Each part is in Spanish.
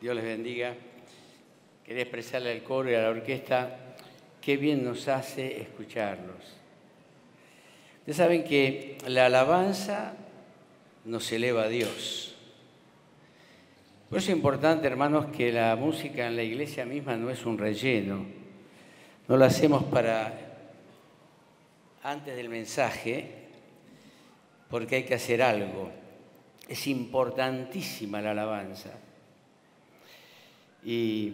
Dios les bendiga. Quería expresarle al coro y a la orquesta qué bien nos hace escucharlos. Ustedes saben que la alabanza nos eleva a Dios. Por eso es importante, hermanos, que la música en la iglesia misma no es un relleno. No lo hacemos antes del mensaje, porque hay que hacer algo. Es importantísima la alabanza. Y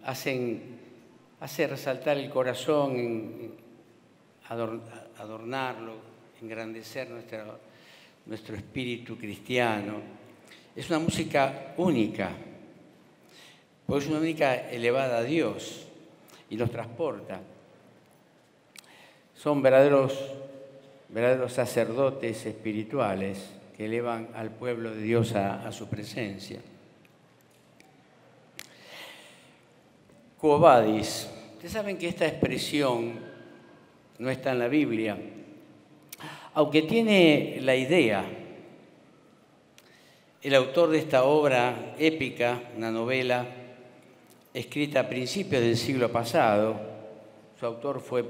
hace resaltar el corazón, adornarlo, engrandecer nuestro espíritu cristiano. Es una música única, porque es una música elevada a Dios y nos transporta. Son verdaderos sacerdotes espirituales que elevan al pueblo de Dios a su presencia. Quo vadis. Ustedes saben que esta expresión no está en la Biblia, aunque tiene la idea. El autor de esta obra épica, una novela escrita a principios del siglo pasado, su autor fue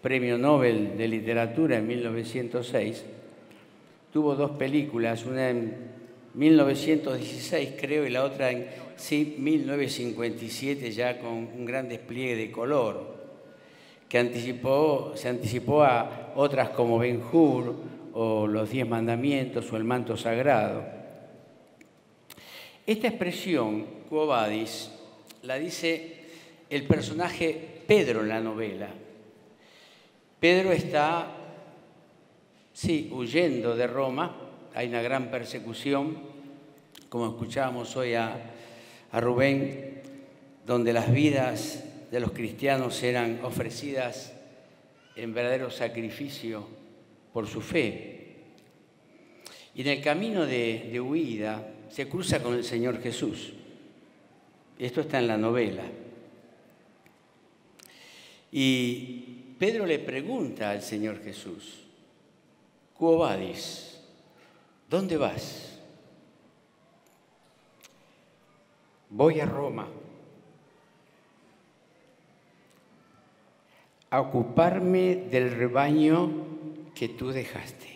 Premio Nobel de Literatura en 1906, tuvo dos películas, una en 1916 creo y la otra en 1957 ya con un gran despliegue de color, que se anticipó a otras como Ben-Hur o Los 10 Mandamientos o El Manto Sagrado. Esta expresión, quo vadis, la dice el personaje Pedro en la novela. Pedro está, huyendo de Roma. Hay una gran persecución, como escuchábamos hoy a Rubén, donde las vidas de los cristianos eran ofrecidas en verdadero sacrificio por su fe. Y en el camino de huida se cruza con el Señor Jesús. Esto está en la novela. Y Pedro le pregunta al Señor Jesús, quo vadis? ¿Dónde vas? Voy a Roma a ocuparme del rebaño que tú dejaste.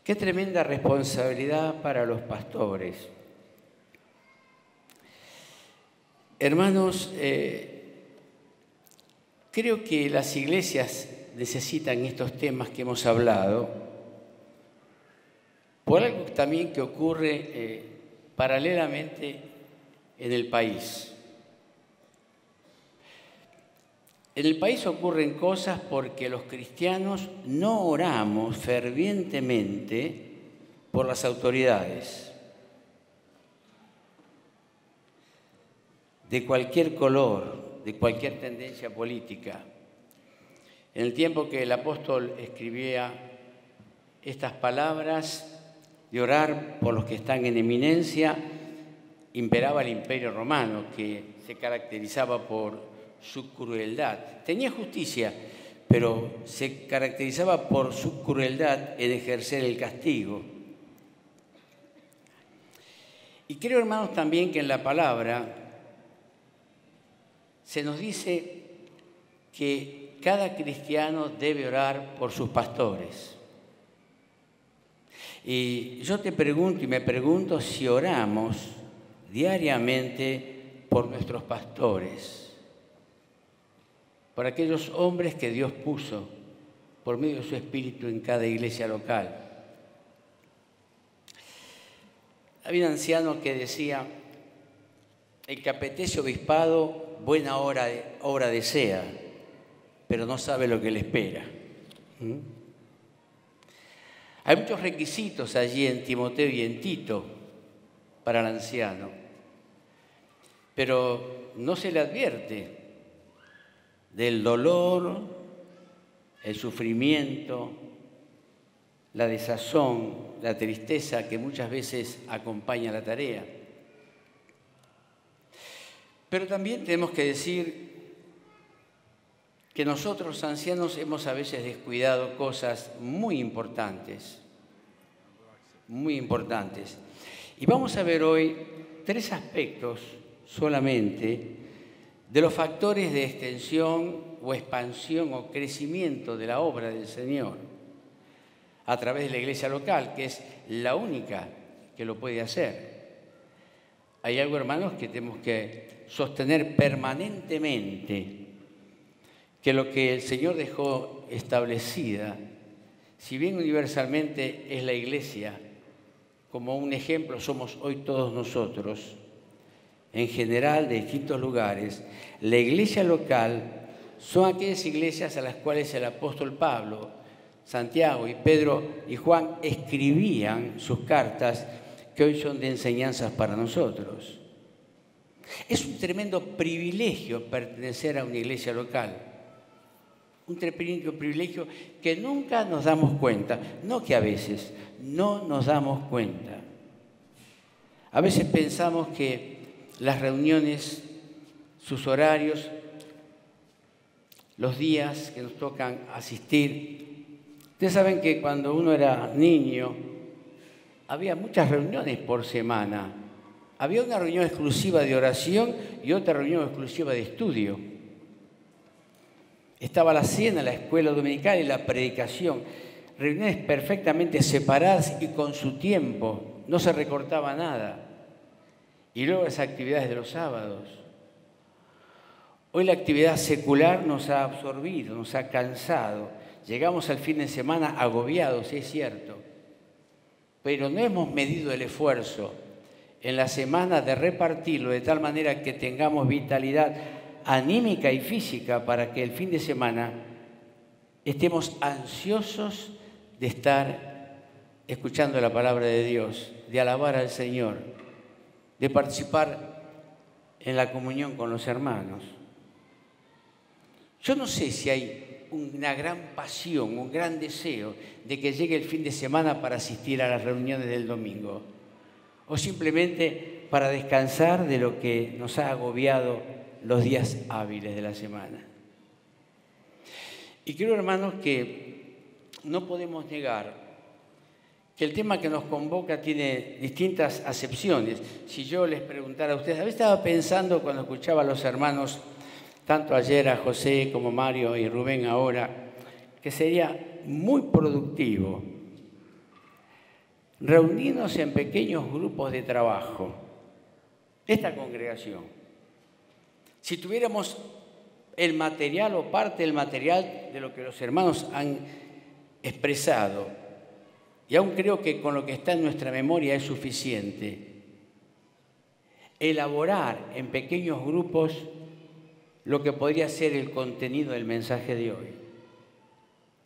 Qué tremenda responsabilidad para los pastores. Hermanos, creo que las iglesias necesitan estos temas que hemos hablado, por algo también que ocurre paralelamente en el país. En el país ocurren cosas porque los cristianos no oramos fervientemente por las autoridades, de cualquier color, de cualquier tendencia política. En el tiempo que el apóstol escribía estas palabras de orar por los que están en eminencia, imperaba el Imperio Romano, que se caracterizaba por su crueldad. Tenía justicia, pero se caracterizaba por su crueldad en ejercer el castigo. Y creo, hermanos, también que en la palabra se nos dice que cada cristiano debe orar por sus pastores. Y yo te pregunto y me pregunto si oramos diariamente por nuestros pastores, por aquellos hombres que Dios puso por medio de su Espíritu en cada iglesia local. Había un anciano que decía, el que apetece obispado, buena obra desea, pero no sabe lo que le espera. Hay muchos requisitos allí en Timoteo y en Tito para el anciano, pero no se le advierte del dolor, el sufrimiento, la desazón, la tristeza que muchas veces acompaña la tarea. Pero también tenemos que decir que nosotros ancianos hemos a veces descuidado cosas muy importantes. Y vamos a ver hoy 3 aspectos solamente de los factores de extensión o expansión o crecimiento de la obra del Señor a través de la iglesia local, que es la única que lo puede hacer. Hay algo, hermanos, que tenemos que sostener permanentemente, que lo que el Señor dejó establecida, si bien universalmente es la iglesia, como un ejemplo somos hoy todos nosotros, en general de distintos lugares, la iglesia local son aquellas iglesias a las cuales el apóstol Pablo, Santiago y Pedro y Juan escribían sus cartas que hoy son de enseñanzas para nosotros. Es un tremendo privilegio pertenecer a una iglesia local. Un tremendo privilegio que nunca nos damos cuenta, no que a veces, no nos damos cuenta. A veces pensamos que las reuniones, sus horarios, los días que nos tocan asistir. Ustedes saben que cuando uno era niño había muchas reuniones por semana. Había una reunión exclusiva de oración y otra reunión exclusiva de estudio. Estaba la cena, la escuela dominical y la predicación. Reuniones perfectamente separadas y con su tiempo. No se recortaba nada. Y luego las actividades de los sábados. Hoy la actividad secular nos ha absorbido, nos ha cansado. Llegamos al fin de semana agobiados, es cierto. Pero no hemos medido el esfuerzo en la semana de repartirlo de tal manera que tengamos vitalidad anímica y física para que el fin de semana estemos ansiosos de estar escuchando la palabra de Dios, de alabar al Señor, de participar en la comunión con los hermanos. Yo no sé si hay una gran pasión, un gran deseo de que llegue el fin de semana para asistir a las reuniones del domingo, o simplemente para descansar de lo que nos ha agobiado los días hábiles de la semana. Y creo, hermanos, que no podemos negar que el tema que nos convoca tiene distintas acepciones. Si yo les preguntara a ustedes, ¿habéis estado pensando cuando escuchaba a los hermanos, tanto ayer a José como Mario y Rubén ahora, que sería muy productivo reunirnos en pequeños grupos de trabajo, esta congregación? Si tuviéramos el material o parte del material de lo que los hermanos han expresado, y aún creo que con lo que está en nuestra memoria es suficiente, elaborar en pequeños grupos lo que podría ser el contenido del mensaje de hoy.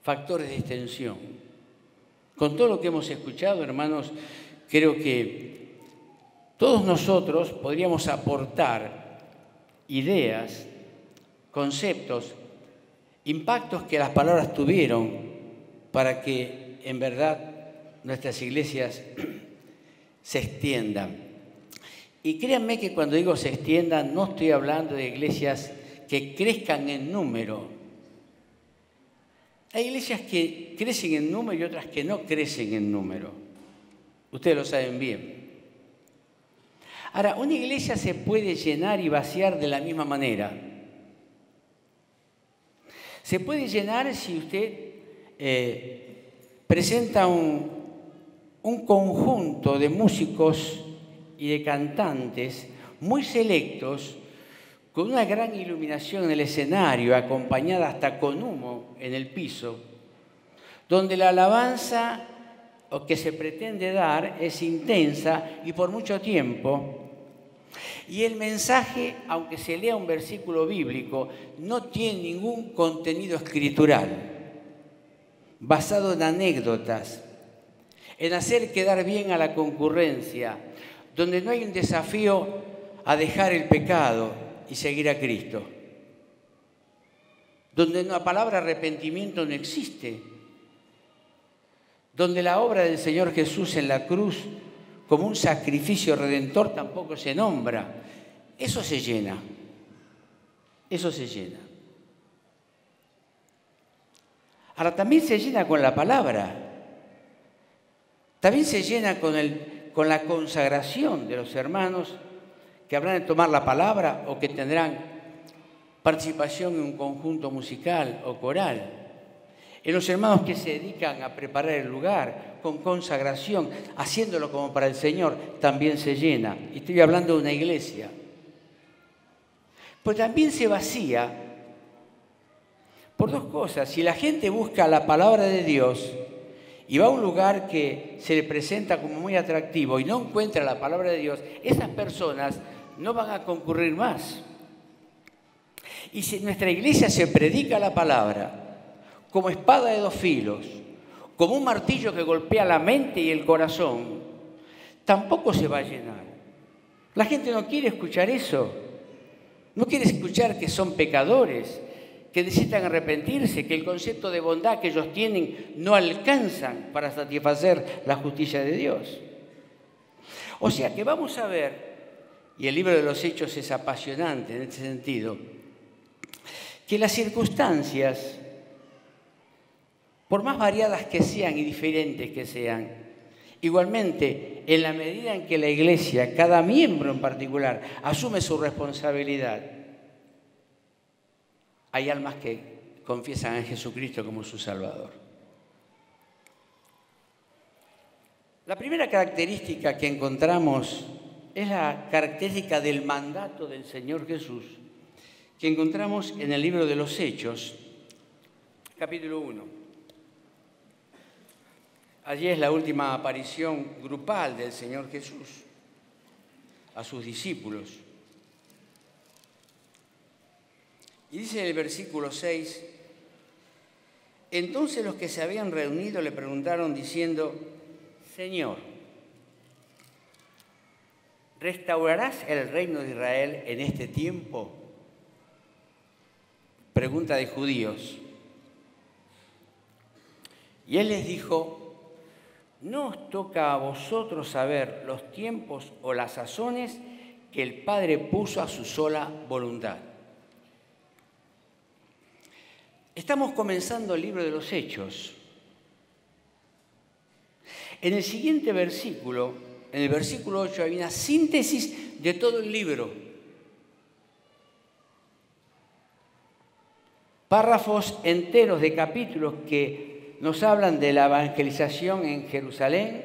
Factores de extensión. Con todo lo que hemos escuchado, hermanos, creo que todos nosotros podríamos aportar ideas, conceptos, impactos que las palabras tuvieron para que en verdad nuestras iglesias se extiendan. Y créanme que cuando digo se extiendan, no estoy hablando de iglesias que crezcan en número. Hay iglesias que crecen en número y otras que no crecen en número. Ustedes lo saben bien. Ahora, una iglesia se puede llenar y vaciar de la misma manera. Se puede llenar si usted presenta un conjunto de músicos y de cantantes muy selectos, con una gran iluminación en el escenario, acompañada hasta con humo en el piso, donde la alabanza que se pretende dar es intensa y por mucho tiempo, y el mensaje, aunque se lea un versículo bíblico, no tiene ningún contenido escritural, basado en anécdotas, en hacer quedar bien a la concurrencia, donde no hay un desafío a dejar el pecado y seguir a Cristo, donde la palabra arrepentimiento no existe, donde la obra del Señor Jesús en la cruz como un sacrificio redentor tampoco se nombra. Eso se llena, eso se llena. Ahora también se llena con la palabra, también se llena con con la consagración de los hermanos que habrán de tomar la palabra o que tendrán participación en un conjunto musical o coral. En los hermanos que se dedican a preparar el lugar con consagración, haciéndolo como para el Señor, también se llena. Y estoy hablando de una iglesia. Pues también se vacía por dos cosas. Si la gente busca la palabra de Dios y va a un lugar que se le presenta como muy atractivo y no encuentra la palabra de Dios, esas personas no van a concurrir más. Y si en nuestra iglesia se predica la palabra como espada de dos filos, como un martillo que golpea la mente y el corazón, tampoco se va a llenar. La gente no quiere escuchar eso. No quiere escuchar que son pecadores, que necesitan arrepentirse, que el concepto de bondad que ellos tienen no alcanzan para satisfacer la justicia de Dios. O sea que vamos a ver, y el libro de los Hechos es apasionante en este sentido, que las circunstancias, por más variadas que sean y diferentes que sean, igualmente, en la medida en que la Iglesia, cada miembro en particular, asume su responsabilidad, hay almas que confiesan a Jesucristo como su Salvador. La primera característica que encontramos es la característica del mandato del Señor Jesús, que encontramos en el libro de los Hechos, capítulo 1. Allí es la última aparición grupal del Señor Jesús a sus discípulos. Y dice en el versículo 6, entonces los que se habían reunido le preguntaron diciendo, Señor, ¿restaurarás el reino de Israel en este tiempo? Pregunta de judíos. Y él les dijo, no os toca a vosotros saber los tiempos o las sazones que el Padre puso a su sola voluntad. Estamos comenzando el libro de los Hechos. En el siguiente versículo, en el versículo 8, hay una síntesis de todo el libro. Párrafos enteros de capítulos que nos hablan de la evangelización en Jerusalén,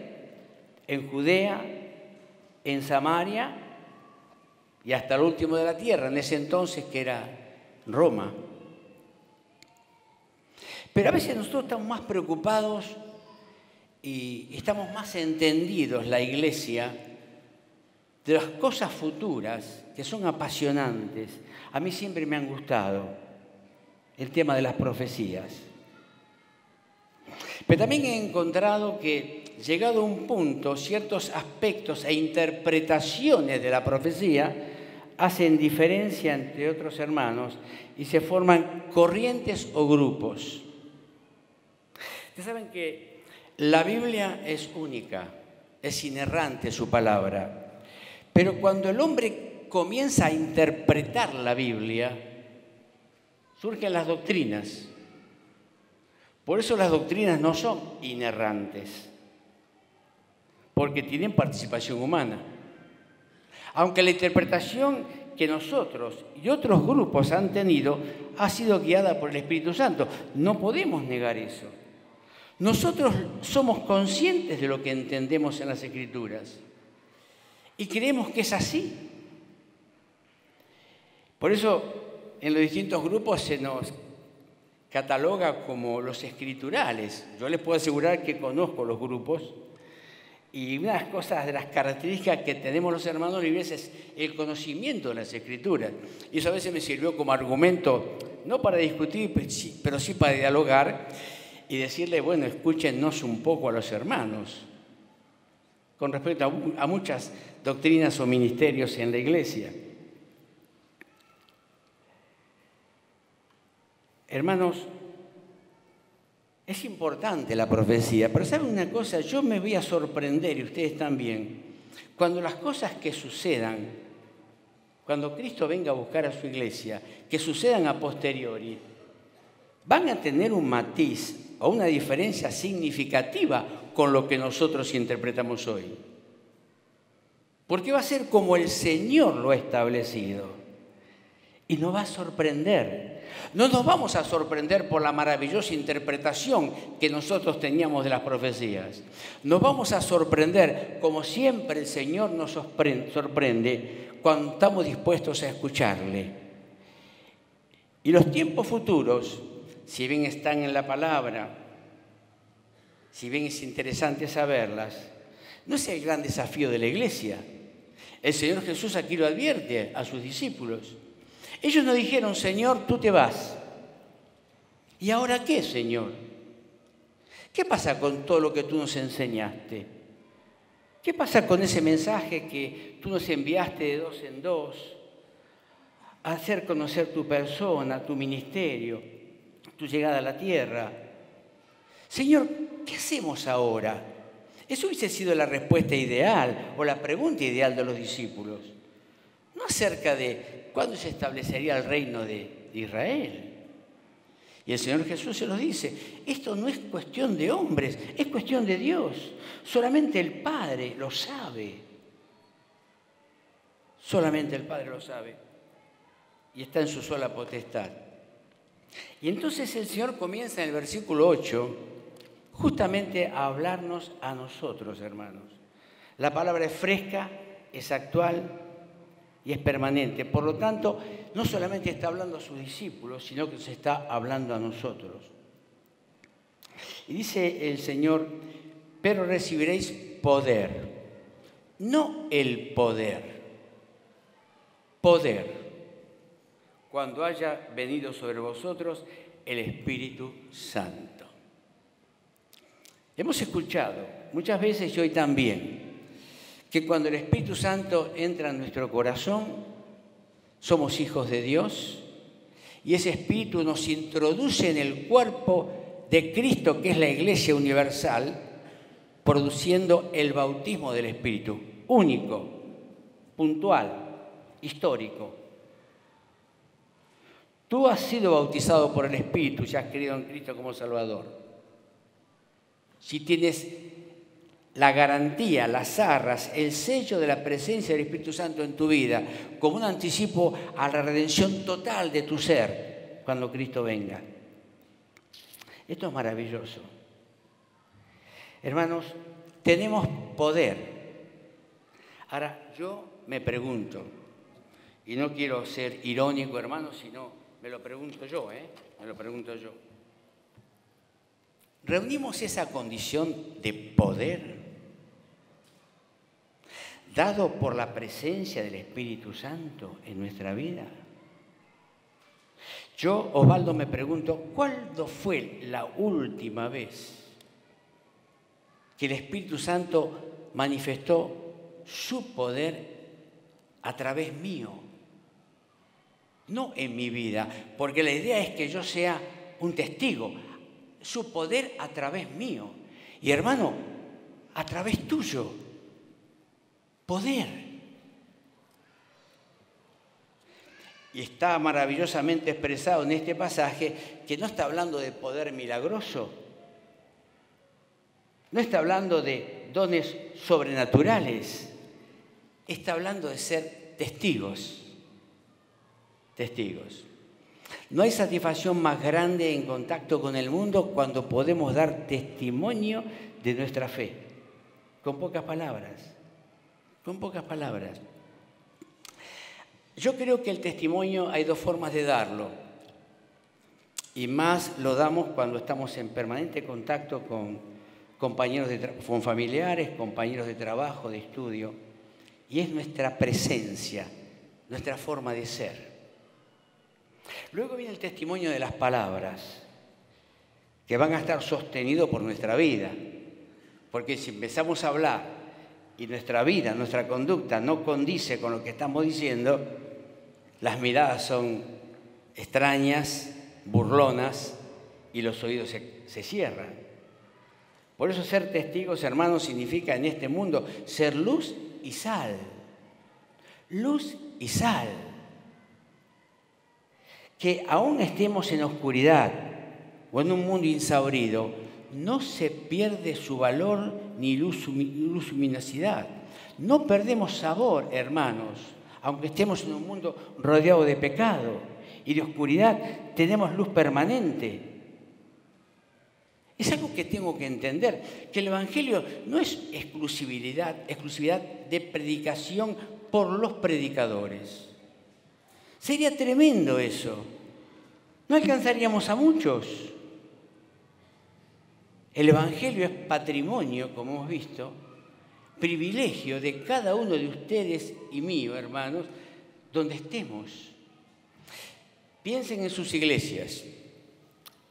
en Judea, en Samaria y hasta el último de la tierra, en ese entonces que era Roma. Pero a veces nosotros estamos más preocupados y estamos más entendidos, la Iglesia, de las cosas futuras que son apasionantes. A mí siempre me han gustado el tema de las profecías. Pero también he encontrado que, llegado a un punto, ciertos aspectos e interpretaciones de la profecía hacen diferencia entre otros hermanos y se forman corrientes o grupos. Ustedes saben que la Biblia es única, es inerrante su palabra, pero cuando el hombre comienza a interpretar la Biblia, surgen las doctrinas. Por eso las doctrinas no son inerrantes, porque tienen participación humana. Aunque la interpretación que nosotros y otros grupos han tenido ha sido guiada por el Espíritu Santo, no podemos negar eso. Nosotros somos conscientes de lo que entendemos en las Escrituras y creemos que es así. Por eso, en los distintos grupos se nos cataloga como los escriturales. Yo les puedo asegurar que conozco los grupos y una de las cosas, de las características que tenemos los hermanos libres es el conocimiento de las Escrituras. Y eso a veces me sirvió como argumento, no para discutir, pero sí para dialogar y decirle, bueno, escúchenos un poco a los hermanos con respecto a muchas doctrinas o ministerios en la Iglesia. Hermanos, es importante la profecía, pero ¿saben una cosa? Yo me voy a sorprender, y ustedes también, cuando las cosas que sucedan, cuando Cristo venga a buscar a su iglesia, que sucedan a posteriori, van a tener un matiz o una diferencia significativa con lo que nosotros interpretamos hoy. Porque va a ser como el Señor lo ha establecido. Y nos va a sorprender. No nos vamos a sorprender por la maravillosa interpretación que nosotros teníamos de las profecías. Nos vamos a sorprender, como siempre el Señor nos sorprende, cuando estamos dispuestos a escucharle. Y los tiempos futuros, si bien están en la palabra, si bien es interesante saberlas, no es el gran desafío de la iglesia. El Señor Jesús aquí lo advierte a sus discípulos. Ellos no dijeron, Señor, tú te vas. ¿Y ahora qué, Señor? ¿Qué pasa con todo lo que tú nos enseñaste? ¿Qué pasa con ese mensaje que tú nos enviaste de 2 en 2? A hacer conocer tu persona, tu ministerio, tu llegada a la tierra. Señor, ¿qué hacemos ahora? Eso hubiese sido la respuesta ideal o la pregunta ideal de los discípulos. No acerca de cuándo se establecería el reino de Israel. Y el Señor Jesús se los dice, esto no es cuestión de hombres, es cuestión de Dios. Solamente el Padre lo sabe. Solamente el Padre lo sabe. Y está en su sola potestad. Y entonces el Señor comienza en el versículo 8 justamente a hablarnos a nosotros, hermanos. La palabra es fresca, es actual y es permanente. Por lo tanto, no solamente está hablando a sus discípulos, sino que se está hablando a nosotros. Y dice el Señor, pero recibiréis poder. No el poder. Poder. Cuando haya venido sobre vosotros el Espíritu Santo. Hemos escuchado muchas veces y hoy también que cuando el Espíritu Santo entra en nuestro corazón, somos hijos de Dios y ese Espíritu nos introduce en el cuerpo de Cristo, que es la Iglesia universal, produciendo el bautismo del Espíritu, único, puntual, histórico. Tú has sido bautizado por el Espíritu y has creído en Cristo como Salvador. Si tienes la garantía, las arras, el sello de la presencia del Espíritu Santo en tu vida, como un anticipo a la redención total de tu ser, cuando Cristo venga. Esto es maravilloso. Hermanos, tenemos poder. Ahora, yo me pregunto, y no quiero ser irónico, hermanos, sino me lo pregunto yo, me lo pregunto yo. ¿Reunimos esa condición de poder dado por la presencia del Espíritu Santo en nuestra vida? Yo, Osvaldo, me pregunto, ¿cuándo fue la última vez que el Espíritu Santo manifestó su poder a través mío? No en mi vida, porque la idea es que yo sea un testigo. Su poder a través mío. Y hermano, a través tuyo. Poder. Y está maravillosamente expresado en este pasaje que no está hablando de poder milagroso. No está hablando de dones sobrenaturales. Está hablando de ser testigos. Testigos. No hay satisfacción más grande en contacto con el mundo cuando podemos dar testimonio de nuestra fe. Con pocas palabras. Con pocas palabras. Yo creo que el testimonio hay dos formas de darlo. Y más lo damos cuando estamos en permanente contacto con compañeros con familiares, compañeros de trabajo, de estudio. Y es nuestra presencia, nuestra forma de ser. Luego viene el testimonio de las palabras, que van a estar sostenidos por nuestra vida. Porque si empezamos a hablar y nuestra vida, nuestra conducta no condice con lo que estamos diciendo, las miradas son extrañas, burlonas y los oídos se cierran. Por eso ser testigos, hermanos, significa en este mundo ser luz y sal. Luz y sal. Que aún estemos en oscuridad o en un mundo insaurido, no se pierde su valor ni luminosidad. No perdemos sabor, hermanos, aunque estemos en un mundo rodeado de pecado y de oscuridad, tenemos luz permanente. Es algo que tengo que entender, que el Evangelio no es exclusividad de predicación por los predicadores. Sería tremendo eso. No alcanzaríamos a muchos. El Evangelio es patrimonio, como hemos visto, privilegio de cada uno de ustedes y mío, hermanos, donde estemos. Piensen en sus iglesias,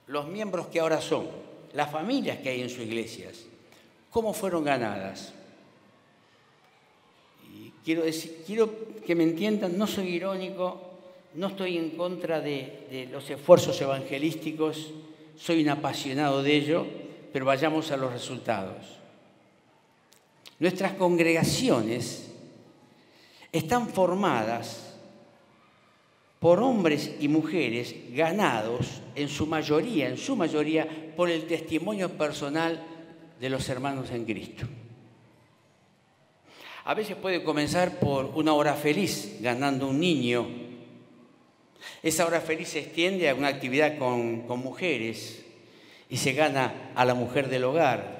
los miembros que ahora son, las familias que hay en sus iglesias, cómo fueron ganadas. Y quiero que me entiendan, no soy irónico, no estoy en contra de los esfuerzos evangelísticos, soy un apasionado de ello, pero vayamos a los resultados. Nuestras congregaciones están formadas por hombres y mujeres ganados en su mayoría, por el testimonio personal de los hermanos en Cristo. A veces puede comenzar por una hora feliz, ganando un niño. Esa hora feliz se extiende a una actividad con mujeres y se gana a la mujer del hogar,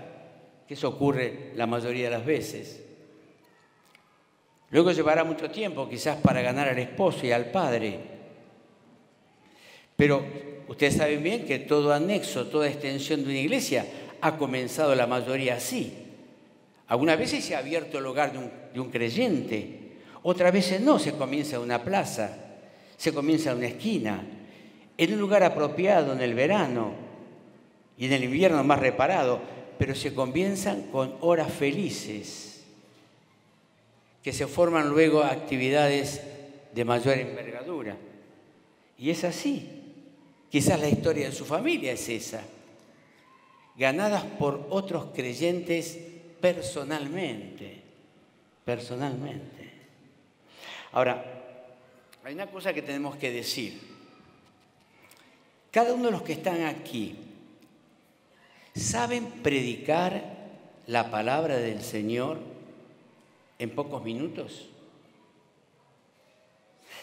que eso ocurre la mayoría de las veces. Luego llevará mucho tiempo quizás para ganar al esposo y al padre. Pero ustedes saben bien que todo anexo, toda extensión de una iglesia ha comenzado la mayoría así. Algunas veces se ha abierto el hogar de un creyente, otras veces no, se comienza en una plaza, se comienza en una esquina, en un lugar apropiado en el verano y en el invierno más reparado, pero se comienzan con horas felices, que se forman luego actividades de mayor envergadura. Y es así. Quizás la historia de su familia es esa, ganadas por otros creyentes personalmente. Ahora, hay una cosa que tenemos que decir. Cada uno de los que están aquí, ¿saben predicar la palabra del Señor en pocos minutos?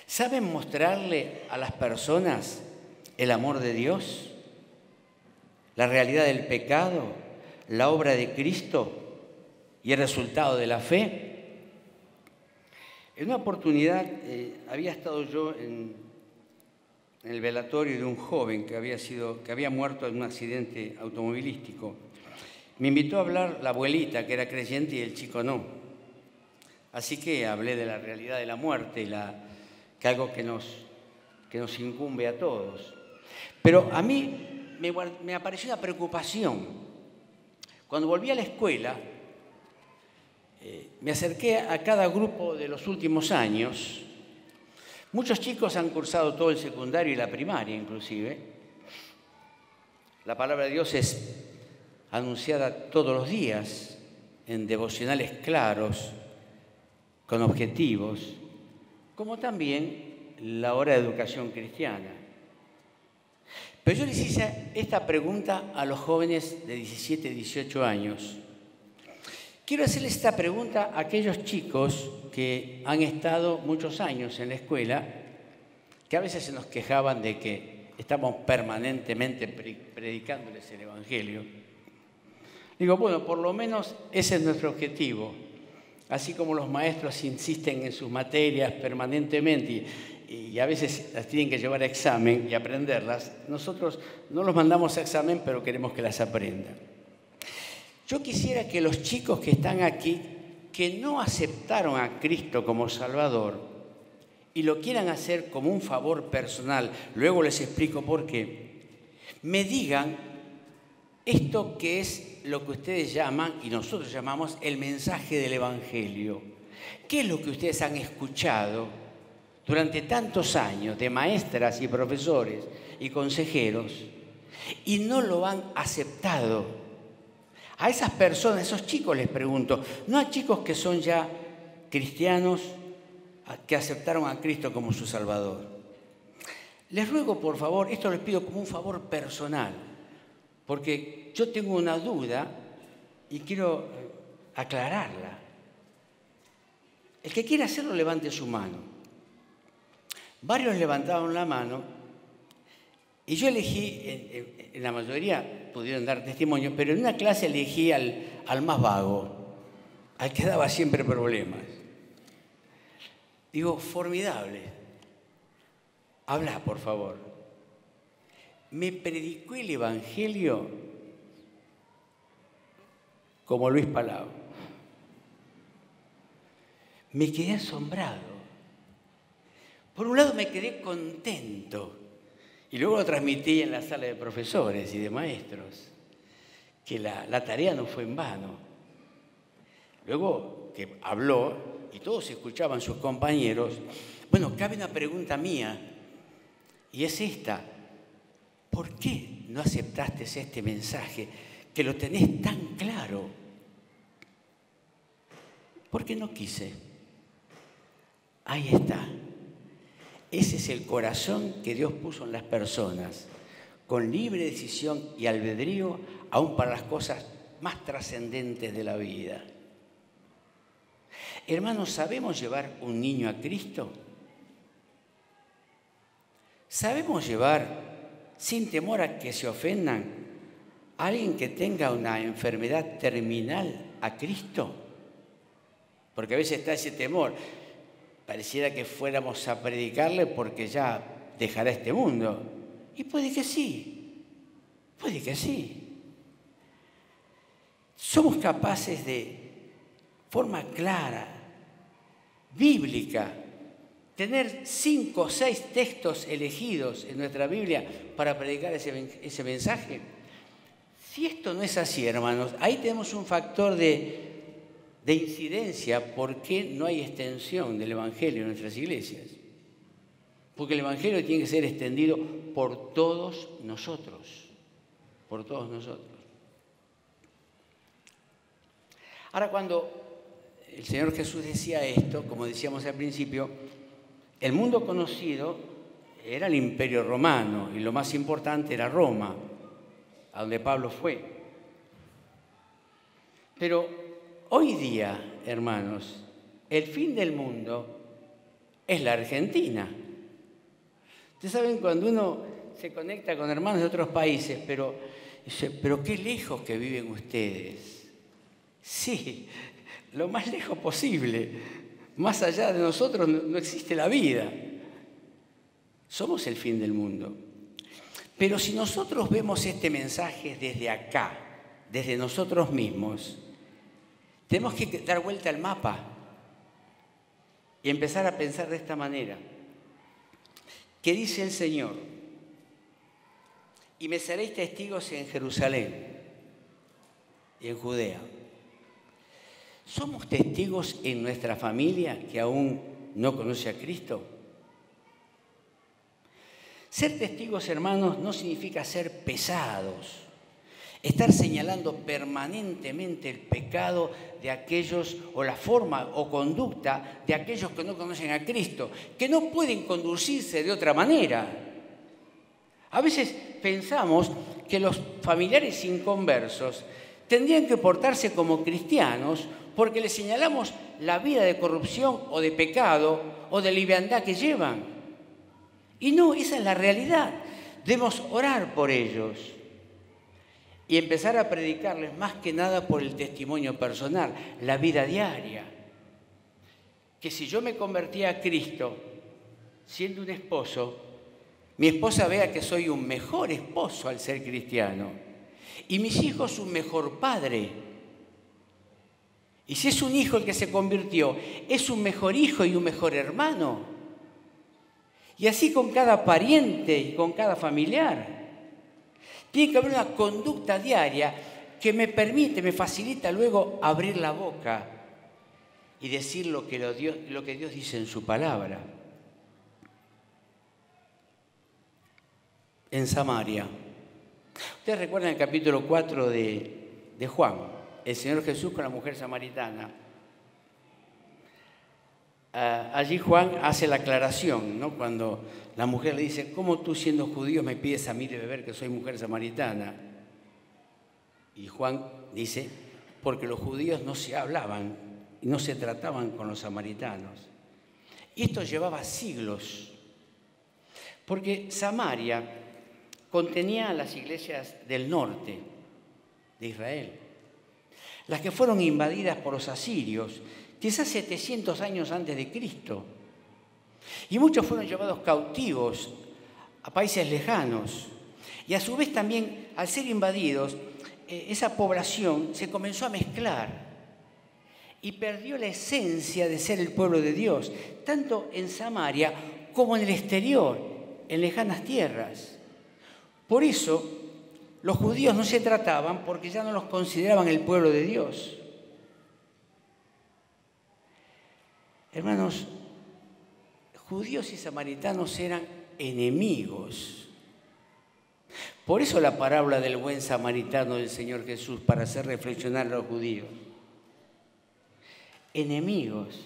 ¿Saben mostrarle a las personas el amor de Dios, la realidad del pecado, la obra de Cristo y el resultado de la fe? En una oportunidad había estado yo en el velatorio de un joven que había muerto en un accidente automovilístico. Me invitó a hablar la abuelita, que era creyente, y el chico no. Así que hablé de la realidad de la muerte, que algo que nos incumbe a todos. Pero a mí me apareció una preocupación. Cuando volví a la escuela, me acerqué a cada grupo de los últimos años. Muchos chicos han cursado todo el secundario y la primaria, inclusive. La palabra de Dios es anunciada todos los días en devocionales claros, con objetivos, como también la hora de educación cristiana. Pero yo les hice esta pregunta a los jóvenes de 17, 18 años. Quiero hacerles esta pregunta a aquellos chicos que han estado muchos años en la escuela, que a veces se nos quejaban de que estamos permanentemente predicándoles el Evangelio. Digo, bueno, por lo menos ese es nuestro objetivo. Así como los maestros insisten en sus materias permanentemente y a veces las tienen que llevar a examen y aprenderlas, nosotros no los mandamos a examen, pero queremos que las aprendan. Yo quisiera que los chicos que están aquí, que no aceptaron a Cristo como Salvador y lo quieran hacer como un favor personal, luego les explico por qué, me digan esto que es lo que ustedes llaman, y nosotros llamamos, el mensaje del Evangelio. ¿Qué es lo que ustedes han escuchado durante tantos años de maestras y profesores y consejeros y no lo han aceptado? A esas personas, a esos chicos les pregunto, no a chicos que son ya cristianos, que aceptaron a Cristo como su Salvador. Les ruego, por favor, esto les pido como un favor personal, porque yo tengo una duda y quiero aclararla. El que quiera hacerlo, levante su mano. Varios levantaron la mano y yo elegí, en la mayoría pudieron dar testimonio, pero en una clase elegí al más vago, al que daba siempre problemas. Digo, formidable. Habla, por favor. Me predicó el Evangelio como Luis Palau. Me quedé asombrado. Por un lado me quedé contento y luego lo transmití en la sala de profesores y de maestros, que la tarea no fue en vano. Luego que habló y todos escuchaban sus compañeros, bueno, cabe una pregunta mía y es esta: ¿por qué no aceptaste este mensaje que lo tenés tan claro? Porque no quise. Ahí está. Ese es el corazón que Dios puso en las personas, con libre decisión y albedrío, aún para las cosas más trascendentes de la vida. Hermanos, ¿sabemos llevar un niño a Cristo? ¿Sabemos llevar, sin temor a que se ofendan, a alguien que tenga una enfermedad terminal a Cristo? Porque a veces está ese temor. Pareciera que fuéramos a predicarle porque ya dejará este mundo. Y puede que sí, puede que sí. Somos capaces de forma clara, bíblica, tener 5 o 6 textos elegidos en nuestra Biblia para predicar ese mensaje. Si esto no es así, hermanos, ahí tenemos un factor de incidencia por qué no hay extensión del Evangelio en nuestras iglesias. Porque el Evangelio tiene que ser extendido por todos nosotros, por todos nosotros. Ahora, cuando el Señor Jesús decía esto, como decíamos al principio, el mundo conocido era el Imperio Romano y lo más importante era Roma, a donde Pablo fue. Pero hoy día, hermanos, el fin del mundo es la Argentina. Ustedes saben, cuando uno se conecta con hermanos de otros países, pero qué lejos que viven ustedes. Sí, lo más lejos posible. Más allá de nosotros no existe la vida. Somos el fin del mundo. Pero si nosotros vemos este mensaje desde acá, desde nosotros mismos, tenemos que dar vuelta al mapa y empezar a pensar de esta manera. ¿Qué dice el Señor? Y me seréis testigos en Jerusalén y en Judea. ¿Somos testigos en nuestra familia que aún no conoce a Cristo? Ser testigos, hermanos, no significa ser pesados, estar señalando permanentemente el pecado de aquellos, o la forma o conducta de aquellos que no conocen a Cristo, que no pueden conducirse de otra manera. A veces pensamos que los familiares inconversos tendrían que portarse como cristianos porque les señalamos la vida de corrupción o de pecado o de liviandad que llevan. Y no, esa es la realidad. Debemos orar por ellos y empezar a predicarles más que nada por el testimonio personal, la vida diaria. Que si yo me convertí a Cristo siendo un esposo, mi esposa vea que soy un mejor esposo al ser cristiano y mis hijos un mejor padre. Y si es un hijo el que se convirtió, es un mejor hijo y un mejor hermano. Y así con cada pariente y con cada familiar. Tiene que haber una conducta diaria que me permite, me facilita luego abrir la boca y decir lo que Dios dice en su palabra. En Samaria. Ustedes recuerdan el capítulo 4 de Juan. El Señor Jesús con la mujer samaritana. Allí Juan hace la aclaración, ¿no? Cuando la mujer le dice, ¿cómo tú siendo judío me pides a mí de beber que soy mujer samaritana? Y Juan dice, porque los judíos no se hablaban y no se trataban con los samaritanos. Y esto llevaba siglos, porque Samaria contenía las iglesias del norte de Israel, las que fueron invadidas por los asirios, quizás 700 años antes de Cristo. Y muchos fueron llevados cautivos a países lejanos. Y a su vez también, al ser invadidos, esa población se comenzó a mezclar y perdió la esencia de ser el pueblo de Dios, tanto en Samaria como en el exterior, en lejanas tierras. Por eso, los judíos no se trataban porque ya no los consideraban el pueblo de Dios. Hermanos, judíos y samaritanos eran enemigos. Por eso la parábola del buen samaritano del Señor Jesús, para hacer reflexionar a los judíos. Enemigos.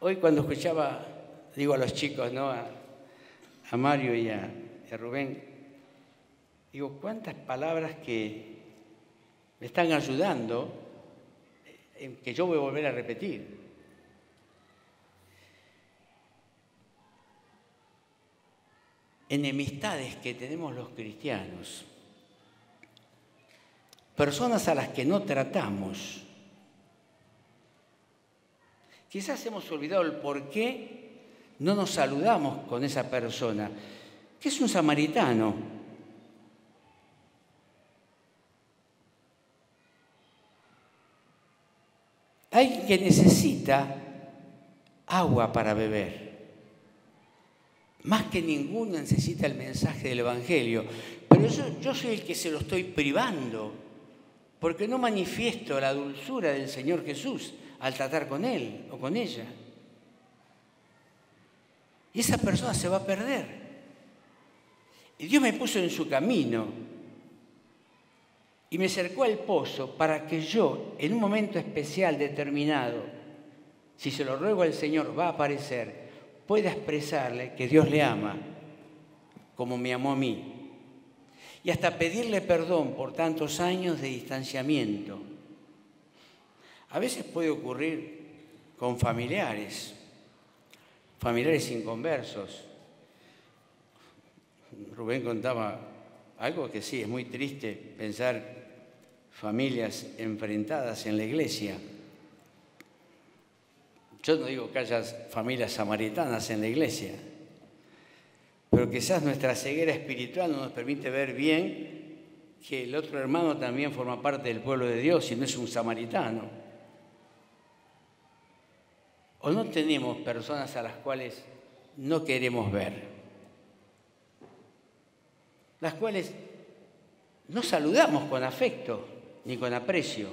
Hoy cuando escuchaba, digo a los chicos, ¿no? A Mario y a Rubén, digo, cuántas palabras que me están ayudando, que yo voy a volver a repetir. Enemistades que tenemos los cristianos, personas a las que no tratamos. Quizás hemos olvidado el por qué no nos saludamos con esa persona, que es un samaritano. Alguien que necesita agua para beber. Más que ninguno necesita el mensaje del Evangelio. Pero yo soy el que se lo estoy privando, porque no manifiesto la dulzura del Señor Jesús al tratar con él o con ella. Y esa persona se va a perder. Y Dios me puso en su camino y me acercó al pozo para que yo, en un momento especial determinado, si se lo ruego al Señor, va a aparecer, pueda expresarle que Dios le ama como me amó a mí. Y hasta pedirle perdón por tantos años de distanciamiento. A veces puede ocurrir con familiares inconversos. Rubén contaba algo que sí, es muy triste pensar familias enfrentadas en la iglesia. Yo no digo que haya familias samaritanas en la iglesia, pero quizás nuestra ceguera espiritual no nos permite ver bien que el otro hermano también forma parte del pueblo de Dios y no es un samaritano. O no tenemos personas a las cuales no queremos ver, las cuales no saludamos con afecto ni con aprecio,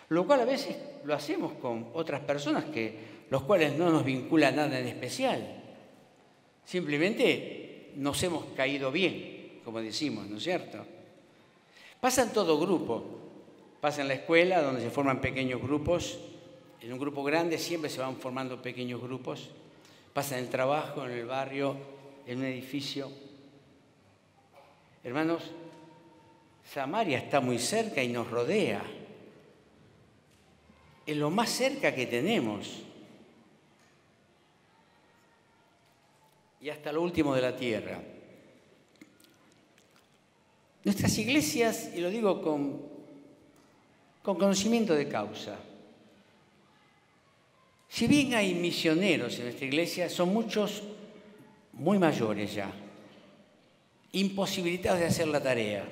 lo cual a veces lo hacemos con otras personas los cuales no nos vincula nada en especial. Simplemente nos hemos caído bien, como decimos, ¿no es cierto? Pasa en todo grupo. Pasa en la escuela, donde se forman pequeños grupos. En un grupo grande siempre se van formando pequeños grupos. Pasa en el trabajo, en el barrio, en un edificio. Hermanos, Samaria está muy cerca y nos rodea. Es lo más cerca que tenemos. Y hasta lo último de la tierra. Nuestras iglesias, y lo digo con conocimiento de causa, si bien hay misioneros en nuestra iglesia, son muchos muy mayores ya, imposibilitados de hacer la tarea.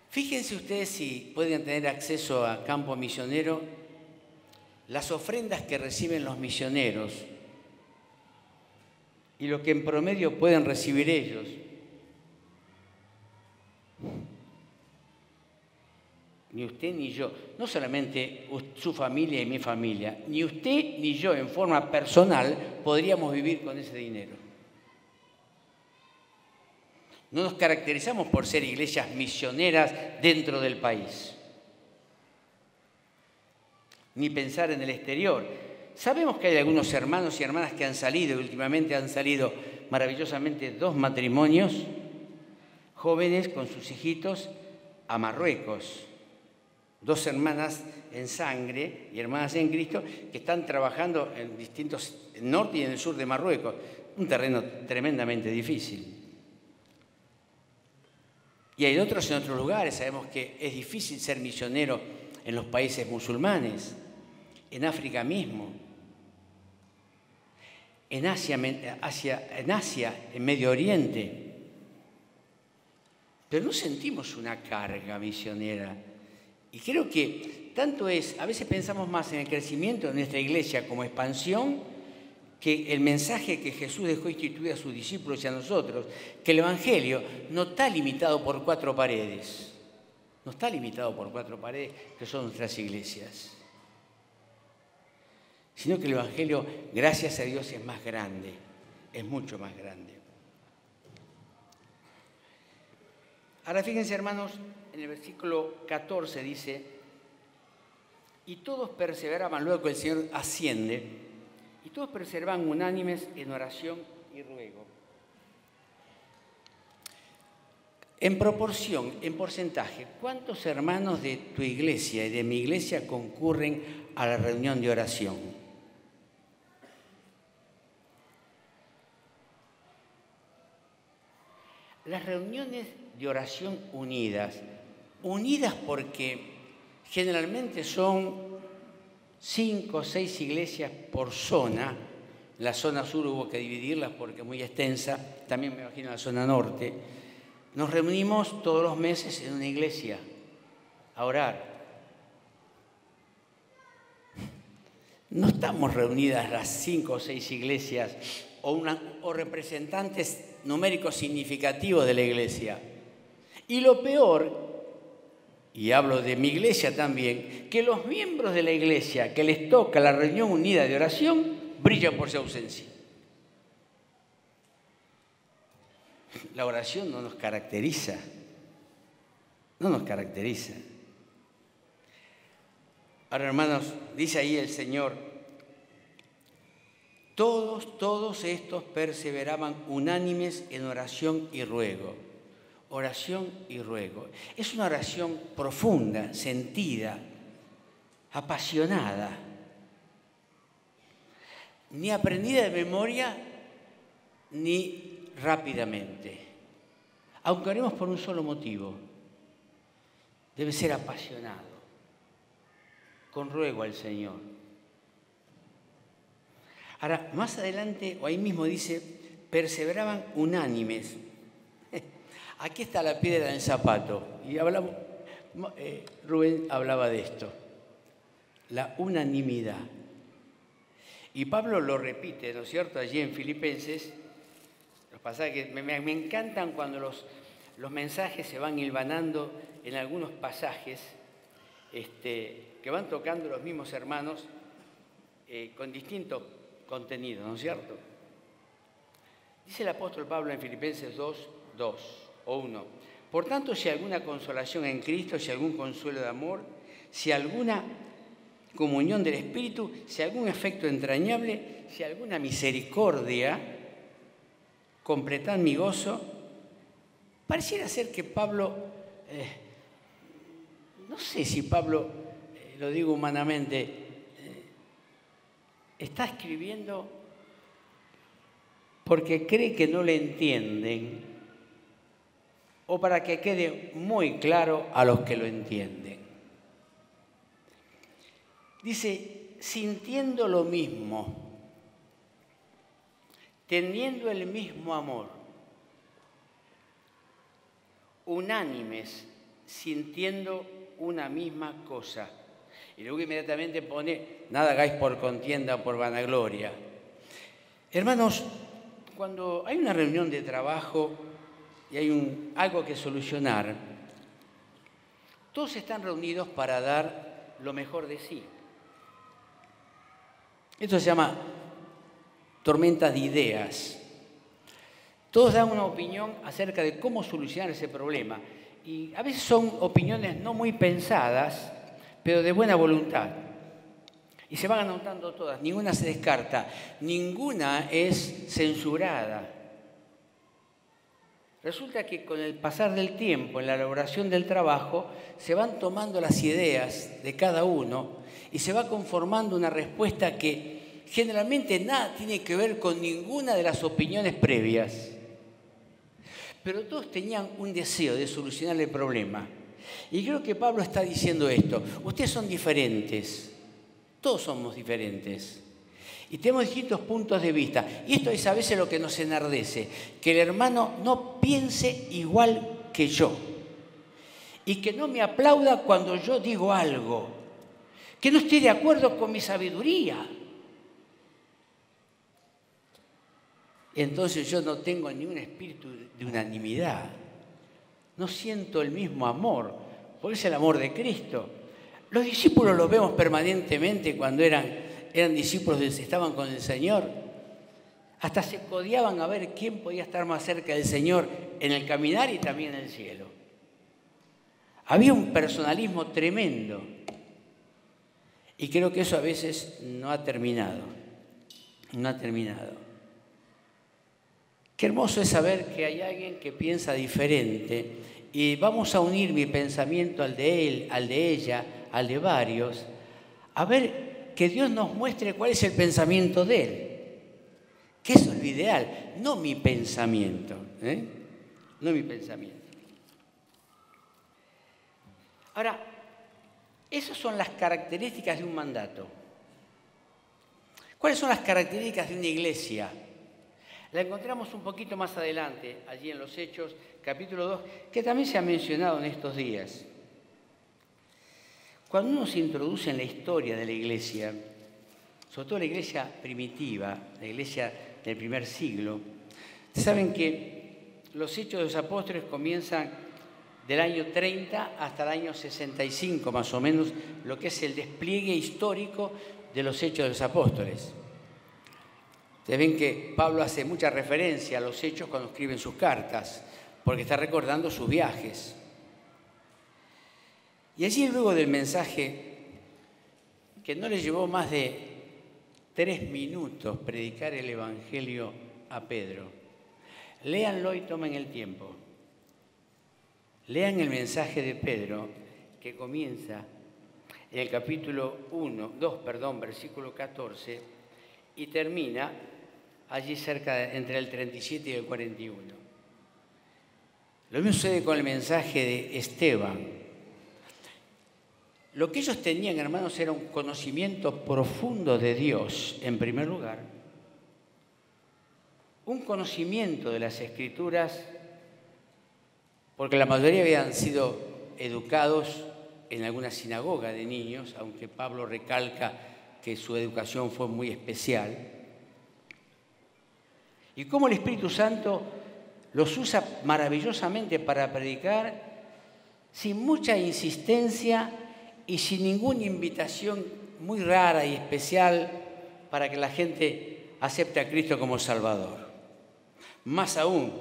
Fíjense ustedes si pueden tener acceso a campo misionero, las ofrendas que reciben los misioneros y lo que en promedio pueden recibir ellos. Ni usted ni yo, no solamente su familia y mi familia, ni usted ni yo en forma personal podríamos vivir con ese dinero. No nos caracterizamos por ser iglesias misioneras dentro del país, ni pensar en el exterior. Sabemos que hay algunos hermanos y hermanas que han salido, y últimamente han salido maravillosamente 2 matrimonios jóvenes con sus hijitos a Marruecos. Dos hermanas en sangre y hermanas en Cristo que están trabajando en distintos, en el norte y en el sur de Marruecos, un terreno tremendamente difícil. Y hay otros en otros lugares, sabemos que es difícil ser misionero en los países musulmanes, en África mismo, en Asia, en Medio Oriente. Pero no sentimos una carga misionera. Y creo que tanto es, a veces pensamos más en el crecimiento de nuestra iglesia como expansión, que el mensaje que Jesús dejó instituir a sus discípulos y a nosotros, que el Evangelio no está limitado por 4 paredes. No está limitado por 4 paredes, que son nuestras iglesias. Sino que el Evangelio, gracias a Dios, es más grande, es mucho más grande. Ahora fíjense, hermanos, en el versículo 14 dice, y todos perseveraban, luego que el Señor asciende, y todos perseveraban unánimes en oración y ruego. En proporción, en porcentaje, ¿cuántos hermanos de tu iglesia y de mi iglesia concurren a la reunión de oración? Las reuniones de oración unidas porque generalmente son 5 o 6 iglesias por zona. La zona sur hubo que dividirlas porque es muy extensa, también me imagino la zona norte. Nos reunimos todos los meses en una iglesia a orar. No estamos reunidas las 5 o 6 iglesias o representantes numéricos significativos de la iglesia. Y lo peor, y hablo de mi iglesia también, que los miembros de la iglesia que les toca la reunión unida de oración brillan por su ausencia. La oración no nos caracteriza, no nos caracteriza. Ahora, hermanos, dice ahí el Señor, todos estos perseveraban unánimes en oración y ruego. Oración y ruego. Es una oración profunda, sentida, apasionada, ni aprendida de memoria, ni rápidamente. Aunque oremos por un solo motivo, debe ser apasionado, con ruego al Señor. Ahora, más adelante, o ahí mismo dice, perseveraban unánimes. Aquí está la piedra en el zapato. Y Rubén hablaba de esto, la unanimidad. Y Pablo lo repite, ¿no es cierto?, allí en Filipenses. Los pasajes, me encantan cuando los mensajes se van hilvanando en algunos pasajes que van tocando los mismos hermanos con distinto contenido, ¿no es cierto? Dice el apóstol Pablo en Filipenses 2:1. Por tanto, si alguna consolación en Cristo, si algún consuelo de amor, si alguna comunión del Espíritu, si algún afecto entrañable, si alguna misericordia, completad mi gozo. Pareciera ser que Pablo, no sé si Pablo, lo digo humanamente, está escribiendo porque cree que no le entienden o para que quede muy claro a los que lo entienden. Dice, sintiendo lo mismo, teniendo el mismo amor, unánimes, sintiendo una misma cosa. Y luego inmediatamente pone, nada hagáis por contienda o por vanagloria. Hermanos, cuando hay una reunión de trabajo y hay algo que solucionar, todos están reunidos para dar lo mejor de sí. Esto se llama tormentas de ideas. Todos dan una opinión acerca de cómo solucionar ese problema. Y a veces son opiniones no muy pensadas, pero de buena voluntad. Y se van anotando todas, ninguna se descarta, ninguna es censurada. Resulta que con el pasar del tiempo, en la elaboración del trabajo, se van tomando las ideas de cada uno y se va conformando una respuesta que generalmente nada tiene que ver con ninguna de las opiniones previas. Pero todos tenían un deseo de solucionar el problema. Y creo que Pablo está diciendo esto. Ustedes son diferentes. Todos somos diferentes. Y tenemos distintos puntos de vista. Y esto es a veces lo que nos enardece. Que el hermano no piense igual que yo. Y que no me aplauda cuando yo digo algo. Que no esté de acuerdo con mi sabiduría. Entonces yo no tengo ningún espíritu de unanimidad. No siento el mismo amor, porque es el amor de Cristo. Los discípulos los vemos permanentemente cuando eran discípulos, estaban con el Señor. Hasta se codeaban a ver quién podía estar más cerca del Señor en el caminar y también en el cielo. Había un personalismo tremendo. Y creo que eso a veces no ha terminado. No ha terminado. Qué hermoso es saber que hay alguien que piensa diferente y vamos a unir mi pensamiento al de él, al de ella, al de varios, a ver que Dios nos muestre cuál es el pensamiento de él. Que eso es lo ideal, no mi pensamiento, no mi pensamiento. Ahora, esas son las características de un mandato. ¿Cuáles son las características de una iglesia? La encontramos un poquito más adelante, allí en los Hechos, capítulo 2, que también se ha mencionado en estos días. Cuando uno se introduce en la historia de la iglesia, sobre todo la iglesia primitiva, la iglesia del primer siglo, saben que los Hechos de los Apóstoles comienzan del año 30 hasta el año 65, más o menos, lo que es el despliegue histórico de los Hechos de los Apóstoles. Ustedes ven que Pablo hace mucha referencia a los hechos cuando escribe sus cartas, porque está recordando sus viajes. Y allí luego del mensaje, que no le llevó más de 3 minutos predicar el Evangelio a Pedro, léanlo y tomen el tiempo. Lean el mensaje de Pedro, que comienza en el capítulo 2, versículo 14, y termina allí cerca entre el 37 y el 41. Lo mismo sucede con el mensaje de Esteban. Lo que ellos tenían, hermanos, era un conocimiento profundo de Dios, en primer lugar. Un conocimiento de las Escrituras, porque la mayoría habían sido educados en alguna sinagoga de niños, aunque Pablo recalca que su educación fue muy especial. Y cómo el Espíritu Santo los usa maravillosamente para predicar sin mucha insistencia y sin ninguna invitación muy rara y especial para que la gente acepte a Cristo como Salvador. Más aún,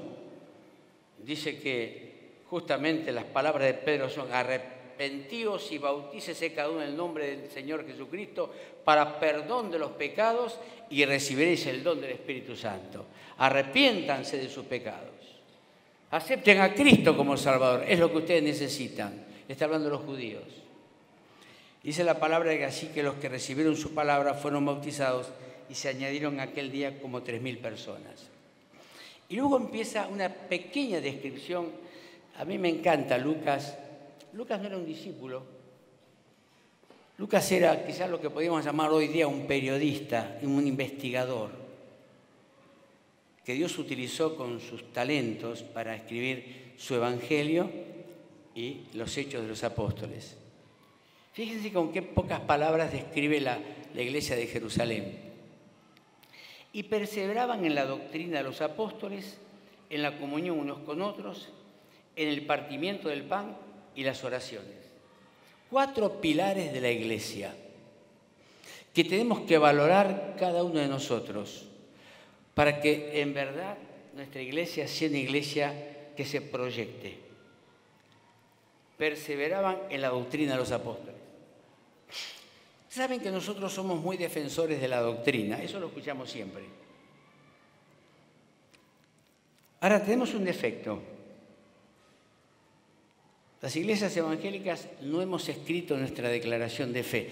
dice que justamente las palabras de Pedro son: arrepentíos y bautícese cada uno en el nombre del Señor Jesucristo para perdón de los pecados y recibiréis el don del Espíritu Santo. Arrepiéntanse de sus pecados. Acepten a Cristo como Salvador. Es lo que ustedes necesitan. Está hablando de los judíos. Dice la palabra que así que los que recibieron su palabra fueron bautizados y se añadieron aquel día como 3.000 personas. Y luego empieza una pequeña descripción. A mí me encanta Lucas. Lucas no era un discípulo. Lucas era quizás lo que podríamos llamar hoy día un periodista, un investigador, que Dios utilizó con sus talentos para escribir su Evangelio y los Hechos de los Apóstoles. Fíjense con qué pocas palabras describe la iglesia de Jerusalén. Y perseveraban en la doctrina de los apóstoles, en la comunión unos con otros, en el partimiento del pan y las oraciones. 4 pilares de la iglesia que tenemos que valorar cada uno de nosotros para que en verdad nuestra iglesia sea una iglesia que se proyecte. Perseveraban en la doctrina de los apóstoles. Saben que nosotros somos muy defensores de la doctrina, eso lo escuchamos siempre. Ahora tenemos un defecto. Las iglesias evangélicas no hemos escrito nuestra declaración de fe.